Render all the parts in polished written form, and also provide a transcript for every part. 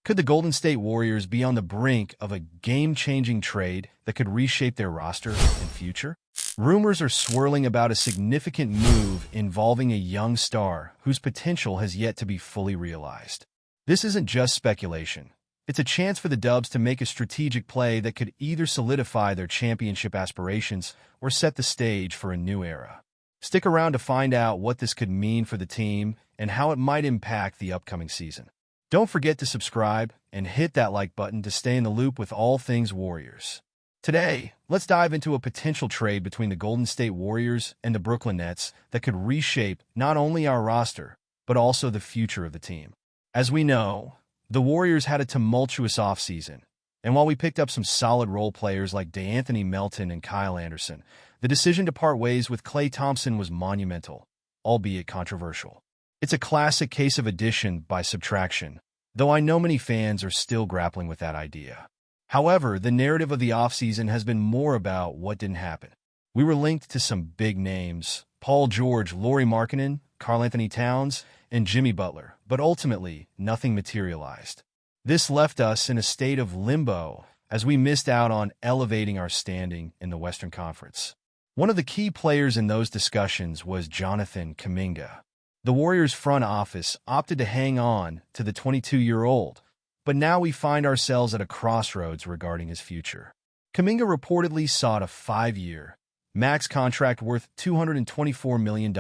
Could the Golden State Warriors be on the brink of a game-changing trade that could reshape their roster and future? Rumors are swirling about a significant move involving a young star whose potential has yet to be fully realized. This isn't just speculation. It's a chance for the Dubs to make a strategic play that could either solidify their championship aspirations or set the stage for a new era. Stick around to find out what this could mean for the team and how it might impact the upcoming season. Don't forget to subscribe and hit that like button to stay in the loop with all things Warriors. Today, let's dive into a potential trade between the Golden State Warriors and the Brooklyn Nets that could reshape not only our roster, but also the future of the team. As we know, the Warriors had a tumultuous offseason, and while we picked up some solid role players like DeAnthony Melton and Kyle Anderson, the decision to part ways with Klay Thompson was monumental, albeit controversial. It's a classic case of addition by subtraction, though I know many fans are still grappling with that idea. However, the narrative of the offseason has been more about what didn't happen. We were linked to some big names: Paul George, Lauri Markkanen, Karl-Anthony Towns, and Jimmy Butler, but ultimately, nothing materialized. This left us in a state of limbo as we missed out on elevating our standing in the Western Conference. One of the key players in those discussions was Jonathan Kuminga. The Warriors' front office opted to hang on to the 22-year-old, but now we find ourselves at a crossroads regarding his future. Kuminga reportedly sought a 5-year, max contract worth $224 million,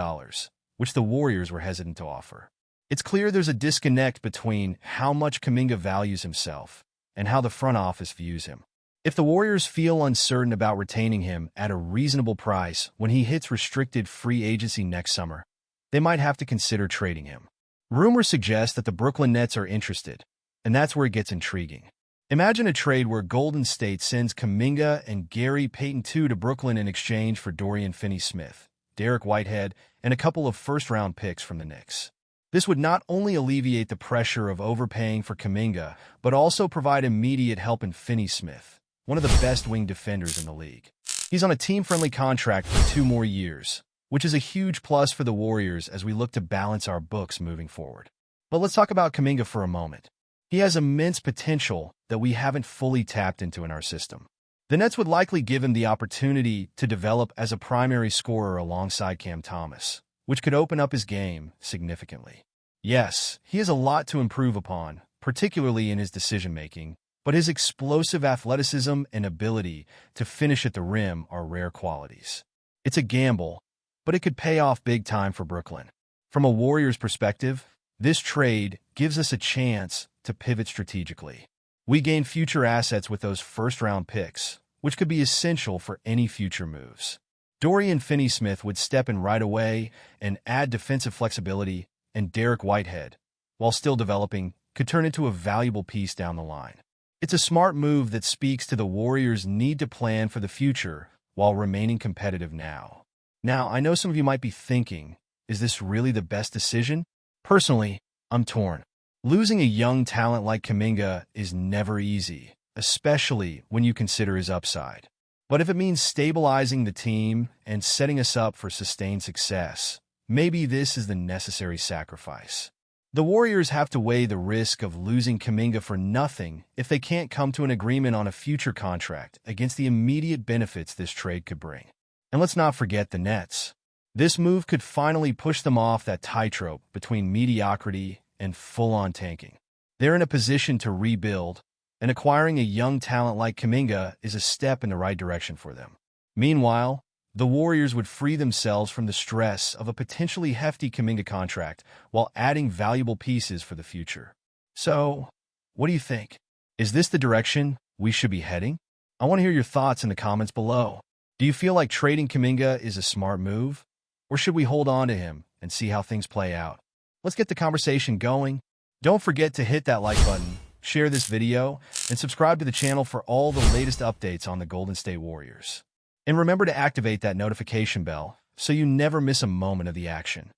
which the Warriors were hesitant to offer. It's clear there's a disconnect between how much Kuminga values himself and how the front office views him. If the Warriors feel uncertain about retaining him at a reasonable price when he hits restricted free agency next summer, they might have to consider trading him. Rumors suggest that the Brooklyn Nets are interested, and that's where it gets intriguing. Imagine a trade where Golden State sends Kuminga and Gary Payton II to Brooklyn in exchange for Dorian Finney-Smith, Derek Whitehead, and a couple of first-round picks from the Knicks. This would not only alleviate the pressure of overpaying for Kuminga, but also provide immediate help in Finney-Smith, one of the best wing defenders in the league. He's on a team-friendly contract for 2 more years, which is a huge plus for the Warriors as we look to balance our books moving forward. But let's talk about Kuminga for a moment. He has immense potential that we haven't fully tapped into in our system. The Nets would likely give him the opportunity to develop as a primary scorer alongside Cam Thomas, which could open up his game significantly. Yes, he has a lot to improve upon, particularly in his decision-making, but his explosive athleticism and ability to finish at the rim are rare qualities. It's a gamble, but it could pay off big time for Brooklyn. From a Warriors perspective, this trade gives us a chance to pivot strategically. We gain future assets with those first-round picks, which could be essential for any future moves. Dorian Finney-Smith would step in right away and add defensive flexibility, and Derek Whitehead, while still developing, could turn into a valuable piece down the line. It's a smart move that speaks to the Warriors' need to plan for the future while remaining competitive now. Now, I know some of you might be thinking, is this really the best decision? Personally, I'm torn. Losing a young talent like Kuminga is never easy, especially when you consider his upside. But if it means stabilizing the team and setting us up for sustained success, maybe this is the necessary sacrifice. The Warriors have to weigh the risk of losing Kuminga for nothing if they can't come to an agreement on a future contract against the immediate benefits this trade could bring. And let's not forget the Nets. This move could finally push them off that tightrope between mediocrity and full-on tanking. They're in a position to rebuild, and acquiring a young talent like Kuminga is a step in the right direction for them. Meanwhile, the Warriors would free themselves from the stress of a potentially hefty Kuminga contract while adding valuable pieces for the future. So, what do you think? Is this the direction we should be heading? I want to hear your thoughts in the comments below. Do you feel like trading Kuminga is a smart move? Or should we hold on to him and see how things play out? Let's get the conversation going. Don't forget to hit that like button, share this video, and subscribe to the channel for all the latest updates on the Golden State Warriors. And remember to activate that notification bell so you never miss a moment of the action.